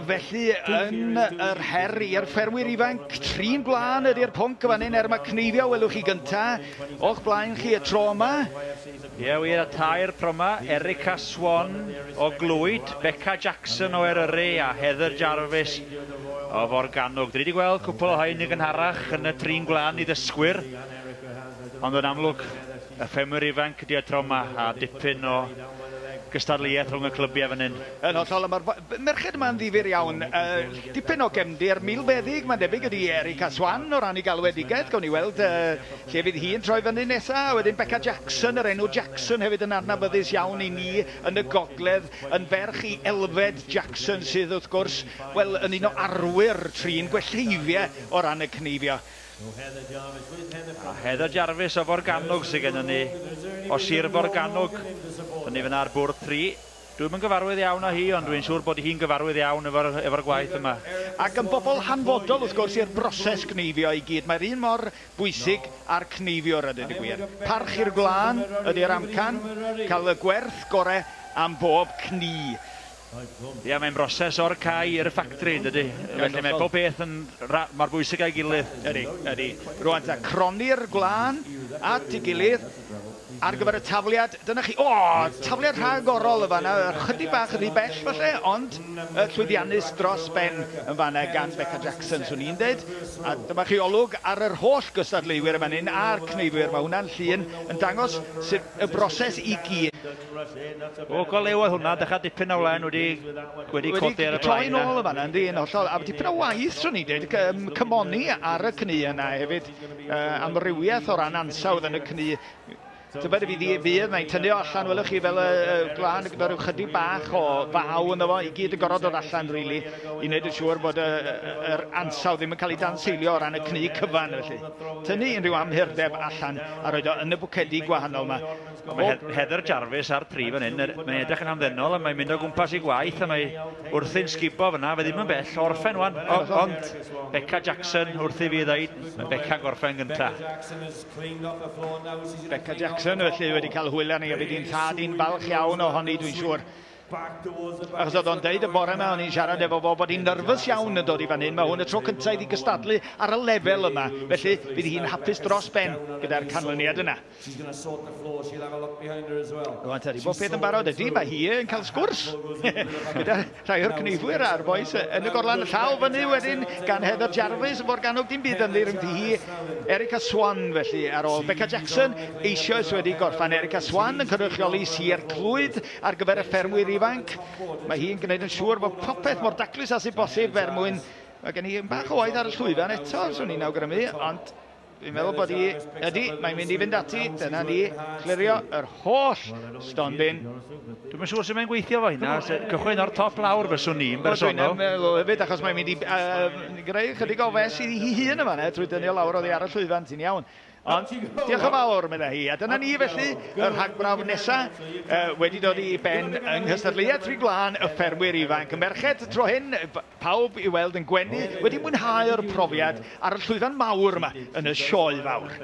Felly yn yr her i'r ffermwyr ifanc, 3 gwlân ydy'r pwnc fan hyn Cneifio, welwch chi gynta. O'ch blaen chi y tro yma. Ie, wir y tair pro'ma, Erica Swan o Glwyd, Becca Jackson o Eryri a Heather Jarvis o Forgannwg. Dwi wedi gweld cwpl o hain i gynharach yn y 3 gwlân i ddysgwyr. Ond yn amlwg, y ffermwyr ifanc ydy'r tro yma a dipyn o gystadleuaeth rhwng y clybiau fan hyn. Yn hollol, mae'r merched yma'n ddifyr iawn. Dipyn o gefndir milfeddig, mae'n debyg ydy Erica Swan o ran ei galwedigaeth. Gawn ni weld lle fydd hi'n troi fyny nesaf. Wedyn Becca Jackson, yr enw Jackson hefyd yn adnabyddus iawn i ni yn y gogledd. Yn ferch i Elfed Jackson sydd wrth gwrs, wel, yn un o arwyr trin gwellheifiau o ran y Cneifio. A Heather Jarvis o Forgannwg sydd gennym ni o Sir Forgannwg. Dyna ni fyna'r bwrdd 3. Dwi'n gyfarwydd iawn â hi, ond dwi'n siŵr bod hi'n gyfarwydd iawn efo'r gwaith yma. Ac yn bobl hanfodol wrth gwrs i'r broses Cneifio i gyd. Mae'r un mor bwysig a'r Cneifiwr ydy gwir. Parch i'r gwlân ydy'r amcan, cael y gwerth gorau am bob cni. Ia, mae'n broses o'r cae i'r ffactri, dydy. Felly mae pob peth yn mor bwysig a'i gilydd. Ydy. Rwan ta croni'r gwlân at ei gilydd ar gyfer y tafliad. Dyna chi, tafliad rhagorol y fanna, chydig bach rhy bell falle, ond llwyddiannus dros ben yn fanna gan Becca Jackson, swn i'n dweud. A dyma chi olwg ar yr holl gystadleuwyr yma hyn a'r cneifwyr. Mae hwnna'n llun yn dangos sut y broses i gyd. Golew oedd hwnna, dechrau dipyn o wlaen wedi codi ar y blaen. Troi'n ôl y fanna, yndi, yn hollol. A dipyn o waith, swn i'n dweud, cymoni ar y cni yna hefyd. Amrywiaeth o ran ansawdd yn y cni. Tybed y fydd, mae'n tynnu o allan, welwch chi fel y gwlân, gyda rhyw chydig bach o faw ynddo fo, i gyd y gorod o'r allan, rili, i wneud yn siŵr bod yr ansawdd ddim yn cael ei danseilio o ran y cni cyfan, felly. Tynnu unrhyw amhurdeb allan a roed o yn y bwcedi gwahanol yma. Mae Heather Jarvis ar 3 fan hyn, mae'n edrych yn hamddenol, a mae'n mynd o gwmpas i gwaith, a mae wrthi'n sgibo fyna, fe ddim yn bell, orffen wan, ond Becca Jackson wrth i fi ddweud, mae Becca gorffen gynta. Becca Jackson felly wedi cael hwyl arni a bydd hi'n thad i'n falch iawn ohoni, dwi'n siŵr. Achos oedd o'n deud y bore yma, o'n i'n siarad efo fo bod hi'n nyrfys iawn yn dod i fan hyn. Mae hwn y tro cyntaf i gystadlu ar y lefel yma. Felly bydd hi'n hapus dros ben gyda'r canlyniad yna. Rwan ta, bob peth yn barod ydy, mae hi yn cael sgwrs. Gyda rhai o'r cneifwyr a'r boes yn y gorlan llaw fyny wedyn gan Heather Jarvis. Forgannwg dim byd yn ddir ymdi hi. Erica Swan felly ar ôl Becca Jackson eisoes wedi gorffan. Erica Swan yn cynrychioli Sir Clwyd ar gyfer y ffermwyr ifanc. Mae hi'n gwneud yn siŵr bod popeth mor daclus as i bosib mwyn. Mae gen i bach o waith ar y llwyfan eto, swn i'n awgrymu, ond dwi'n meddwl bod mae'n mynd i fynd ati. Dyna ni, clirio yr holl stondin. Dwi'n siŵr sy'n mynd gweithio fo hynna, cychwyn o'r top lawr fyswn ni'n bersonol. Dwi'n meddwl hefyd, achos mae'n mynd i greu chydig o fes i hi hun yma, trwy dynnu lawr oddi ar y llwyfan, ti'n iawn. Ond diolch yn fawr medda hi. A dyna ni felly, y rhagbraf nesaf wedi dod i ben yng nghystadleuaeth 3 gwlân y ffermwyr ifanc. Y merched tro hyn, pawb i weld yn gwenu, wedi mwynhau'r profiad ar y llwyfan mawr yma yn y sioe fawr.